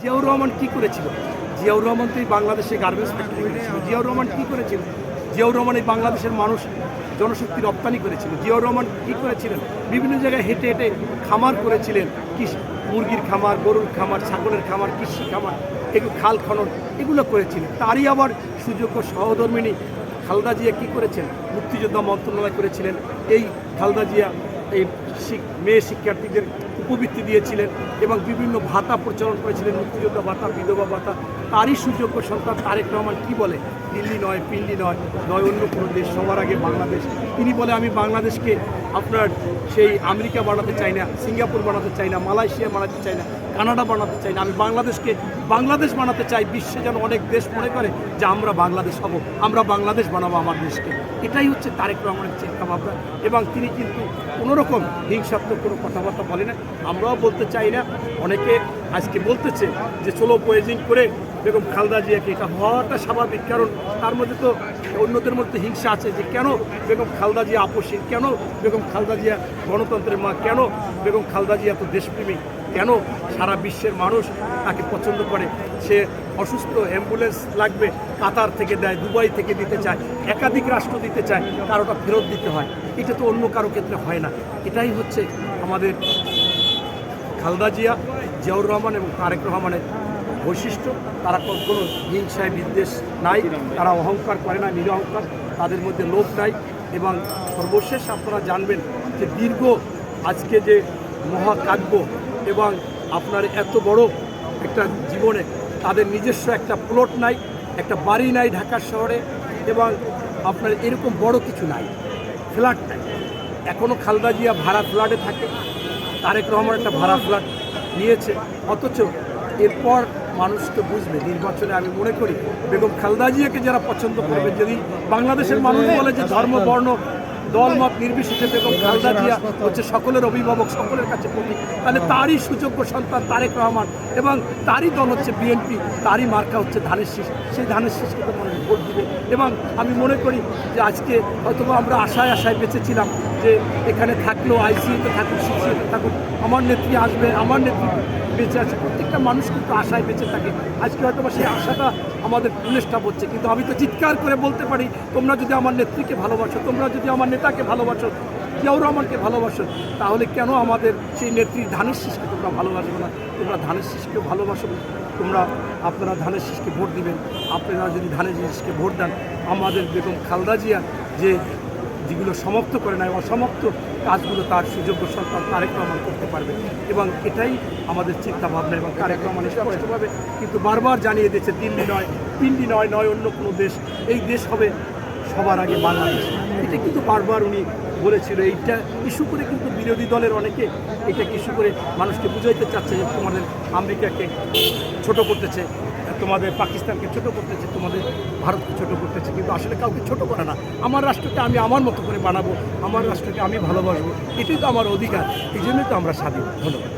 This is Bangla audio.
জিয়াউর রহমান কী করেছিল? জিয়াউর রহমান তো এই বাংলাদেশে গার্মেন্টস ফ্যাক্টরি করেছিল। জিয়াউর রহমান কী করেছিল? জিয়াউর রহমান এই বাংলাদেশের মানুষ জনশক্তি রপ্তানি করেছিল। জিয়াউর রহমান কী করেছিলেন? বিভিন্ন জায়গায় হেঁটে হেঁটে খামার করেছিলেন, মুরগির খামার, গরুর খামার, ছাগলের খামার, কৃষি খামার, এগুলো খাল খনন এগুলো করেছিলেন। তারই আবার সুযোগ্য সহধর্মিণী খালেদা জিয়া কী করেছেন? মুক্তিযোদ্ধা মন্ত্রণালয় করেছিলেন। এই খালেদা জিয়া এই মেয়ে শিক্ষার্থীদের উপবৃত্তি দিয়েছিলেন এবং বিভিন্ন ভাতা প্রচলন করেছিলেন, মুক্তিযোদ্ধা ভাতা, বিধবা ভাতা। তারই সুযোগ্য সন্তান তারেক রহমান কী বলে? দিল্লি নয়, পিন্ডি নয়, নয় অন্য কোনো দেশ, সবার আগে বাংলাদেশ। তিনি বলে আমি বাংলাদেশকে আপনার সেই আমেরিকা বানাতে চাই না, সিঙ্গাপুর বানাতে চাই না, মালয়েশিয়া বানাতে চাই না, কানাডা বানাতে চাই না, আমি বাংলাদেশকে বাংলাদেশ বানাতে চাই। বিশ্বে যেন অনেক দেশ মনে করে যে আমরা বাংলাদেশ হব, আমরা বাংলাদেশ বানাবো আমার দেশকে। এটাই হচ্ছে তারেক রহমানের চিন্তাভাবনা। এবং তিনি কিন্তু কোনোরকম হিংসাত্মক কোনো কথাবার্তা বলে না, আমরাও বলতে চাই না। অনেকে আজকে বলতেছে যে চলো পোয়েজিং করে বেগম খালেদা জিয়াকে, এটা হওয়াটা স্বাভাবিক, কারণ তার মধ্যে তো অন্যদের মধ্যে হিংসা আছে যে কেন বেগম খালেদা জিয়া আপসীন, কেন বেগম খালেদা জিয়া গণতন্ত্রের মা, কেন বেগম খালেদা জিয়া তো দেশপ্রেমিক, কেন সারা বিশ্বের মানুষ তাকে পছন্দ করে। সে অসুস্থ, অ্যাম্বুলেন্স লাগবে, কাতার থেকে দেয়, দুবাই থেকে দিতে চায়, একাধিক রাষ্ট্র দিতে চায়, কারোটা ফেরত দিতে হয়। এটা তো অন্য কারো ক্ষেত্রে হয় না। এটাই হচ্ছে আমাদের খালেদা জিয়া, জিয়াউর রহমান এবং তারেক রহমানের বৈশিষ্ট্য। তারা কোনো হিংসায় বিদ্বেষ নাই, তারা অহংকার করে না, নিরহংকার, তাদের মধ্যে লোভ নাই। এবং সর্বশেষ আপনারা জানবেন যে দীর্ঘ আজকে যে মহাকাব্য এবং আপনার এত বড় একটা জীবনে তাদের নিজস্ব একটা প্লট নাই, একটা বাড়ি নাই ঢাকা শহরে, এবং আপনার এরকম বড় কিছু নাই, ফ্ল্যাট নাই। এখনও খালেদা জিয়া ভাড়া ফ্ল্যাটে থাকে, তারেক রহমান একটা ভাড়া ফ্ল্যাট নিয়েছে। অথচ এরপর মানুষকে বুঝবে নির্বাচনে, আমি মনে করি বেগম খালেদা জিয়াকে যারা পছন্দ করবে, যদি বাংলাদেশের মানুষ বলে যে ধর্ম, বর্ণ, দলমত নির্বিশেষে বেগম খালেদা জিয়া হচ্ছে সকলের অভিভাবক, সকলের কাছে প্রতীক, তাহলে তারই সুযোগ্য সন্তান তারেক রহমান এবং তারই দল হচ্ছে বিএনপি, তারই মার্কা হচ্ছে ধানের শীষ। সেই ধানের শীষকে তো মানুষ ভোট দিবে। এবং আমি মনে করি যে আজকে হয়তো আমরা আশায় আশায় বেঁচেছিলাম যে এখানে থাকলেও আইসিইউতে থাকুক, সিসিউতে থাকুক, আমার নেত্রী আসবে, আমার নেত্রী বেঁচে আছে। প্রত্যেকটা মানুষ কিন্তু আশায় বেঁচে থাকে। আজকে হয়তো সেই আশাটা আমাদের পুনঃস্থাপ হচ্ছে। কিন্তু আমি তো চিৎকার করে বলতে পারি, তোমরা যদি আমার নেত্রীকে ভালোবাসো, তোমরা যদি আমার নেতাকে ভালোবাসো, জিয়াউর রহমানকে ভালোবাসো, তাহলে কেন আমাদের সেই নেত্রী ধানের শীষকে তোমরা ভালোবাসবে না? তোমরা ধানের শীষকেও ভালোবাসো, আপনারা ধানের শীষকে ভোট দিবেন। আপনারা যদি ধানের শীষকে ভোট দেন, আমাদের বেগম খালেদা জিয়া যেগুলো সমাপ্ত করে নাই, অসমাপ্ত কাজগুলো তার সুযোগ্য সন্তান তারেক রহমান করতে পারবে। এবং এটাই আমাদের চিন্তাভাবনা। এবং তারেক রহমান স্পষ্টভাবে কিন্তু বারবার জানিয়ে দিয়েছে, দিল্লি নয়, পিন্ডি নয়, নয় অন্য কোনো দেশ, এই দেশ হবে সবার আগে বাংলাদেশ। এটা কিন্তু বারবার উনি বলেছিল। এইটা ইস্যু করে কিন্তু বিরোধী দলের অনেকে এটাকে ইস্যু করে মানুষকে বুঝাইতে চাচ্ছে যে তোমাদের আমেরিকাকে ছোট করতেছে, তোমাদের পাকিস্তানকে ছোট করতেছে, তোমাদের ভারতকে ছোট করতেছে। কিন্তু আসলে কাউকে ছোট করে না। আমার রাষ্ট্রকে আমি আমার মতো করে বানাবো, আমার রাষ্ট্রকে আমি ভালোবাসবো, এটাই তো আমার অধিকার। এই জন্যই তো আমরা স্বাধীন। ধন্যবাদ।